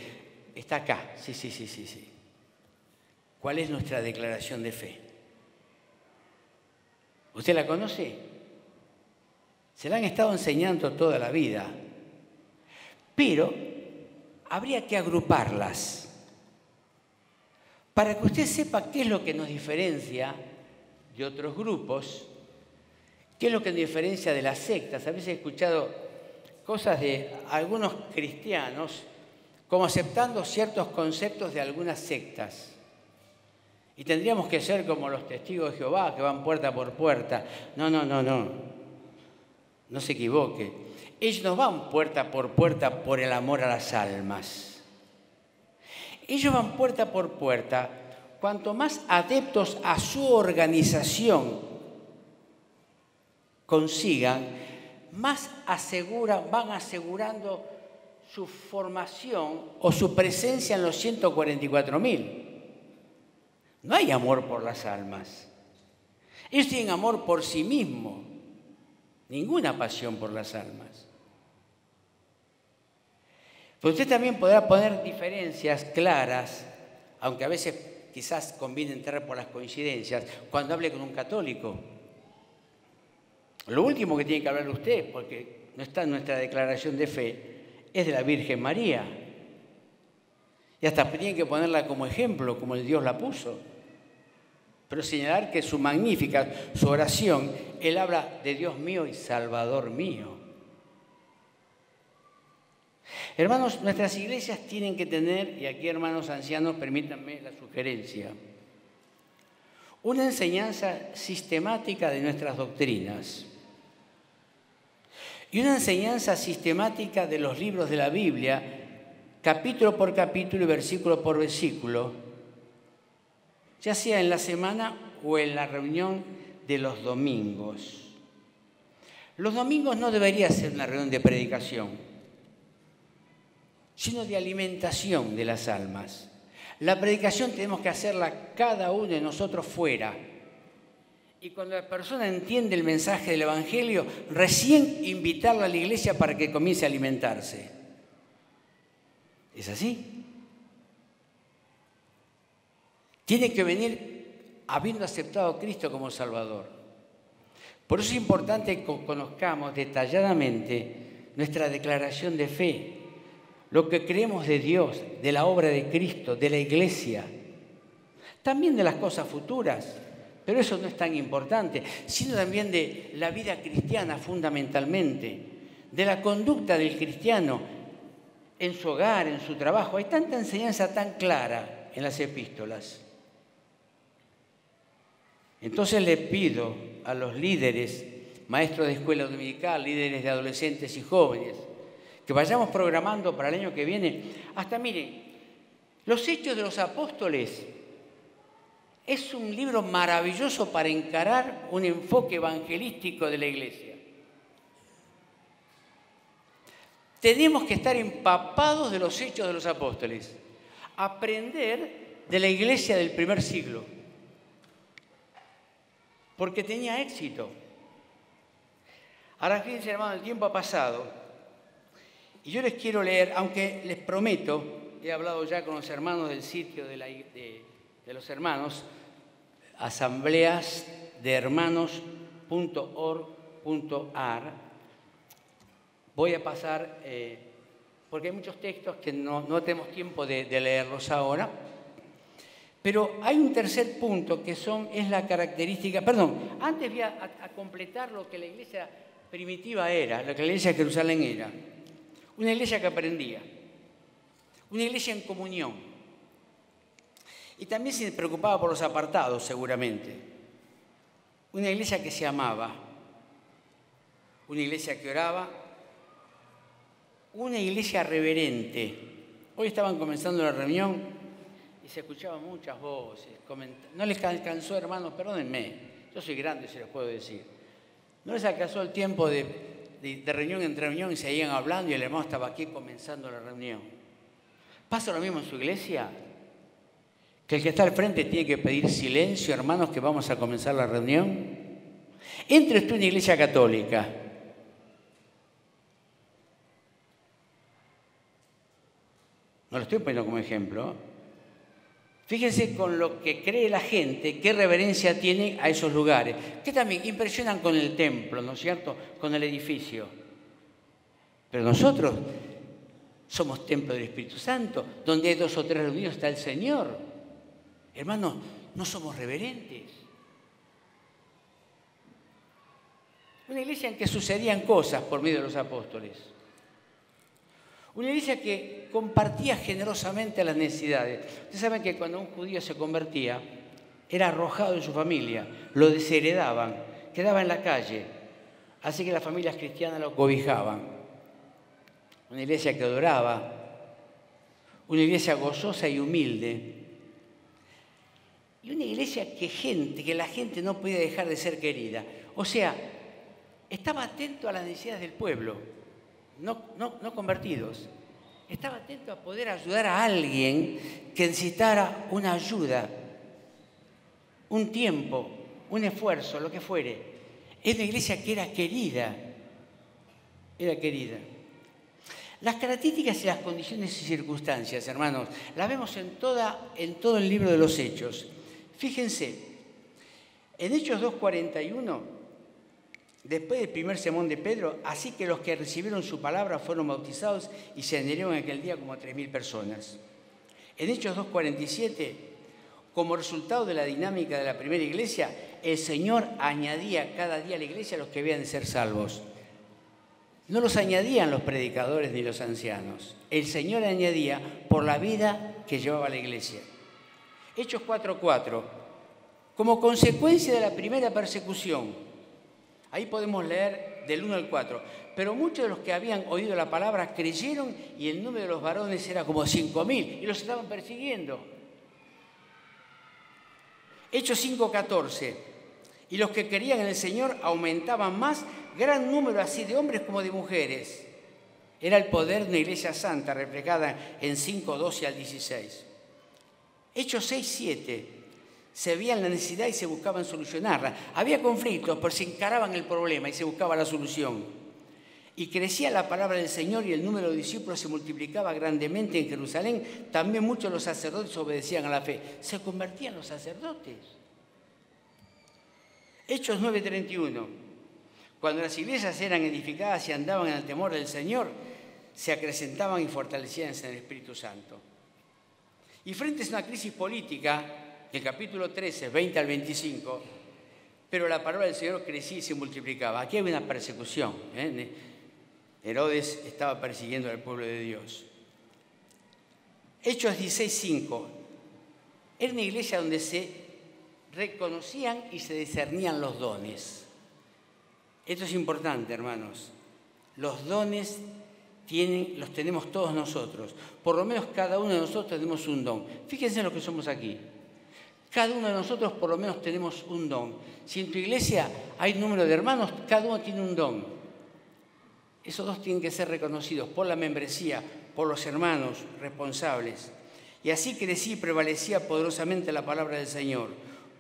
Está acá, sí. ¿Cuál es nuestra declaración de fe? ¿Usted la conoce? Se la han estado enseñando toda la vida, pero habría que agruparlas para que usted sepa qué es lo que nos diferencia de otros grupos, qué es lo que nos diferencia de las sectas. A veces he escuchado cosas de algunos cristianos como aceptando ciertos conceptos de algunas sectas. Y tendríamos que ser como los testigos de Jehová que van puerta por puerta. No. No se equivoque. Ellos no van puerta por el amor a las almas. Ellos van puerta por puerta. Cuanto más adeptos a su organización consigan, más van asegurando su formación o su presencia en los 144.000. No hay amor por las almas. Ellos tienen amor por sí mismos. Ninguna pasión por las almas. Pero usted también podrá poner diferencias claras, aunque a veces quizás conviene entrar por las coincidencias, cuando hable con un católico. Lo último que tiene que hablar usted, porque no está en nuestra declaración de fe, es de la Virgen María. Y hasta tiene que ponerla como ejemplo, como el Dios la puso. Pero señalar que su magnífica, su oración, él habla de Dios mío y Salvador mío. Hermanos, nuestras iglesias tienen que tener, y aquí hermanos ancianos, permítanme la sugerencia, una enseñanza sistemática de nuestras doctrinas y una enseñanza sistemática de los libros de la Biblia, capítulo por capítulo y versículo por versículo, ya sea en la semana o en la reunión de los domingos. Los domingos no debería ser una reunión de predicación, sino de alimentación de las almas. La predicación tenemos que hacerla cada uno de nosotros fuera. Y cuando la persona entiende el mensaje del Evangelio, recién invitarla a la iglesia para que comience a alimentarse. ¿Es así? Tiene que venir habiendo aceptado a Cristo como Salvador. Por eso es importante que conozcamos detalladamente nuestra declaración de fe, lo que creemos de Dios, de la obra de Cristo, de la iglesia, también de las cosas futuras, pero eso no es tan importante, sino también de la vida cristiana fundamentalmente, de la conducta del cristiano en su hogar, en su trabajo. Hay tanta enseñanza tan clara en las epístolas. Entonces le pido a los líderes, maestros de escuela dominical, líderes de adolescentes y jóvenes, que vayamos programando para el año que viene. Hasta miren, los Hechos de los Apóstoles es un libro maravilloso para encarar un enfoque evangelístico de la iglesia. Tenemos que estar empapados de los Hechos de los Apóstoles, aprender de la iglesia del primer siglo, porque tenía éxito. Ahora fíjense, hermano, el tiempo ha pasado y yo les quiero leer, aunque les prometo, he hablado ya con los hermanos del sitio de los hermanos, asambleasdehermanos.org.ar. Voy a pasar, porque hay muchos textos que no tenemos tiempo de leerlos ahora, pero hay un tercer punto que es la característica. Perdón, antes voy a completar lo que la iglesia primitiva era, lo que la iglesia de Jerusalén era. Una iglesia que aprendía, una iglesia en comunión. Y también se preocupaba por los apartados, seguramente. Una iglesia que se amaba, una iglesia que oraba, una iglesia reverente. Hoy estaban comenzando la reunión y se escuchaban muchas voces. No les alcanzó, hermanos, perdónenme, yo soy grande, se los puedo decir. No les alcanzó el tiempo de reunión en reunión y seguían hablando y el hermano estaba aquí comenzando la reunión. ¿Pasa lo mismo en su iglesia? Que el que está al frente tiene que pedir silencio, hermanos, que vamos a comenzar la reunión. Entre usted en una iglesia católica no lo estoy poniendo como ejemplo. Fíjense con lo que cree la gente, qué reverencia tiene a esos lugares, que también impresionan con el templo, ¿no es cierto?, con el edificio. Pero nosotros somos templo del Espíritu Santo, donde hay 2 o 3 reunidos está el Señor. Hermanos, no somos reverentes. Una iglesia en que sucedían cosas por medio de los apóstoles. Una iglesia que compartía generosamente las necesidades. Ustedes saben que cuando un judío se convertía, era arrojado en su familia, lo desheredaban, quedaba en la calle. Así que las familias cristianas lo cobijaban. Una iglesia que adoraba, una iglesia gozosa y humilde. Y una iglesia que la gente no podía dejar de ser querida. O sea, estaba atento a las necesidades del pueblo. No convertidos. Estaba atento a poder ayudar a alguien que necesitara una ayuda, un tiempo, un esfuerzo, lo que fuere. Es una iglesia que era querida. Era querida. Las características y las condiciones y circunstancias, hermanos, las vemos en todo el libro de los Hechos. Fíjense, en Hechos 2:41, después del primer sermón de Pedro, así que los que recibieron su palabra fueron bautizados y se añadieron aquel día como 3.000 personas. En Hechos 2:47, como resultado de la dinámica de la primera iglesia, el Señor añadía cada día a la iglesia a los que habían de ser salvos. No los añadían los predicadores ni los ancianos. El Señor añadía por la vida que llevaba la iglesia. Hechos 4:4, como consecuencia de la primera persecución. Ahí podemos leer del 1 al 4. Pero muchos de los que habían oído la palabra creyeron y el número de los varones era como 5.000 y los estaban persiguiendo. Hechos 5:14. Y los que creían en el Señor aumentaban más, gran número así de hombres como de mujeres. Era el poder de una iglesia santa reflejada en 5:12 al 16. Hechos 6:7. Se veían la necesidad y se buscaban solucionarla. Había conflictos, pero se encaraban el problema y se buscaba la solución. Y crecía la palabra del Señor y el número de discípulos se multiplicaba grandemente en Jerusalén. También muchos de los sacerdotes obedecían a la fe. Se convertían los sacerdotes. Hechos 9:31. Cuando las iglesias eran edificadas y andaban en el temor del Señor, se acrecentaban y fortalecían en el Espíritu Santo. Y frente a una crisis política, el capítulo 13, 20 al 25, pero la palabra del Señor crecía y se multiplicaba. Aquí hay una persecución. Herodes estaba persiguiendo al pueblo de Dios. Hechos 16:5. Era una iglesia donde se reconocían y se discernían los dones. Esto es importante, hermanos. Los dones los tenemos todos nosotros. Por lo menos cada uno de nosotros tenemos un don. Fíjense en lo que somos aquí. Cada uno de nosotros por lo menos tenemos un don. Si en tu iglesia hay un número de hermanos, cada uno tiene un don. Esos dos tienen que ser reconocidos por la membresía, por los hermanos responsables. Y así crecí y prevalecía poderosamente la palabra del Señor,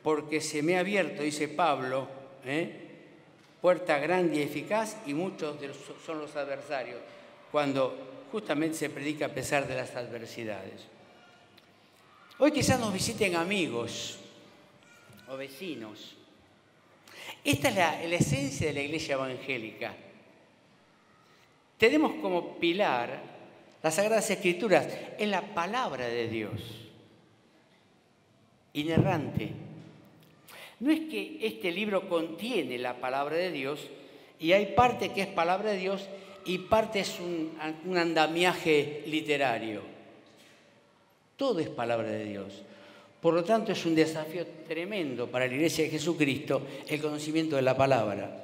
porque se me ha abierto, dice Pablo, puerta grande y eficaz, y muchos son los adversarios, cuando justamente se predica a pesar de las adversidades. Hoy quizás nos visiten amigos o vecinos. Esta es la esencia de la iglesia evangélica. Tenemos como pilar las Sagradas Escrituras, es la palabra de Dios, inerrante. No es que este libro contiene la palabra de Dios y hay parte que es palabra de Dios y parte es un andamiaje literario. Todo es palabra de Dios. Por lo tanto, es un desafío tremendo para la Iglesia de Jesucristo el conocimiento de la palabra.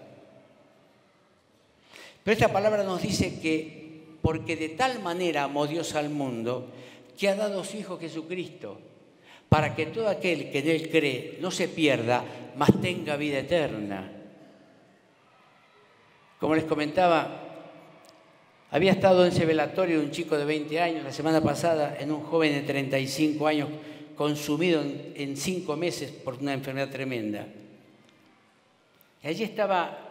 Pero esta palabra nos dice que porque de tal manera amó Dios al mundo que ha dado a su Hijo Jesucristo para que todo aquel que en Él cree no se pierda, mas tenga vida eterna. Como les comentaba, había estado en ese velatorio de un chico de 20 años la semana pasada, en un joven de 35 años consumido en 5 meses por una enfermedad tremenda. Y allí estaba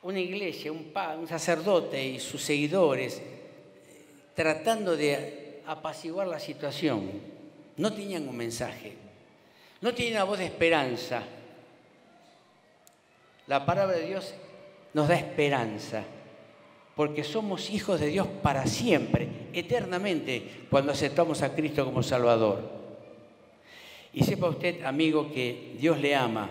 una iglesia, un sacerdote y sus seguidores tratando de apaciguar la situación. No tenían un mensaje, no tenían una voz de esperanza. La palabra de Dios nos da esperanza, porque somos hijos de Dios para siempre, eternamente, cuando aceptamos a Cristo como Salvador. Y sepa usted, amigo, que Dios le ama.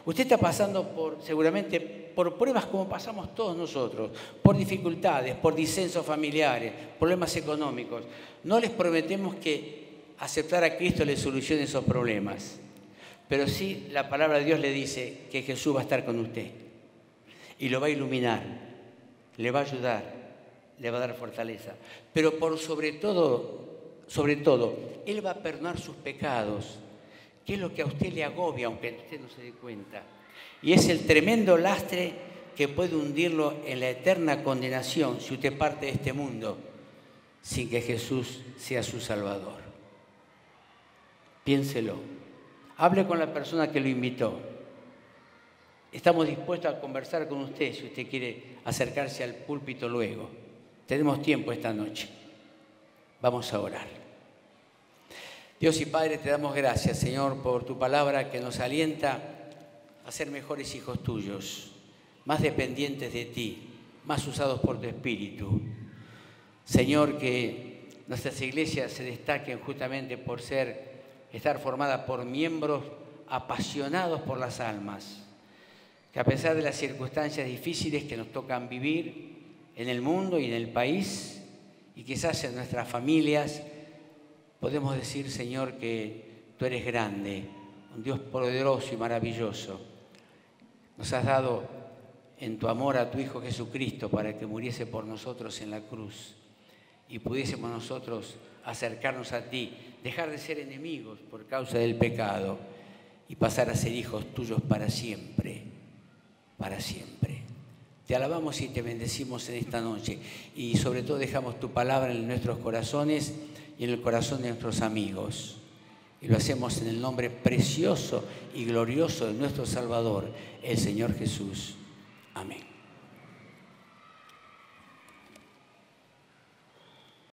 Usted está pasando seguramente por pruebas como pasamos todos nosotros, por dificultades, por disensos familiares, problemas económicos. No les prometemos que aceptar a Cristo le solucione esos problemas, pero sí la palabra de Dios le dice que Jesús va a estar con usted y lo va a iluminar, le va a ayudar, le va a dar fortaleza. Pero sobre todo, Él va a perdonar sus pecados, que es lo que a usted le agobia, aunque usted no se dé cuenta. Y es el tremendo lastre que puede hundirlo en la eterna condenación si usted parte de este mundo sin que Jesús sea su Salvador. Piénselo. Hable con la persona que lo invitó. Estamos dispuestos a conversar con usted si usted quiere acercarse al púlpito luego. Tenemos tiempo esta noche. Vamos a orar. Dios y Padre, te damos gracias, Señor, por tu palabra que nos alienta a ser mejores hijos tuyos, más dependientes de ti, más usados por tu Espíritu. Señor, que nuestras iglesias se destaquen justamente por estar formadas por miembros apasionados por las almas, que a pesar de las circunstancias difíciles que nos tocan vivir en el mundo y en el país, y quizás en nuestras familias, podemos decir, Señor, que tú eres grande, un Dios poderoso y maravilloso. Nos has dado en tu amor a tu Hijo Jesucristo para que muriese por nosotros en la cruz y pudiésemos nosotros acercarnos a ti, dejar de ser enemigos por causa del pecado y pasar a ser hijos tuyos para siempre, para siempre. Te alabamos y te bendecimos en esta noche y sobre todo dejamos tu palabra en nuestros corazones y en el corazón de nuestros amigos. Y lo hacemos en el nombre precioso y glorioso de nuestro Salvador, el Señor Jesús. Amén.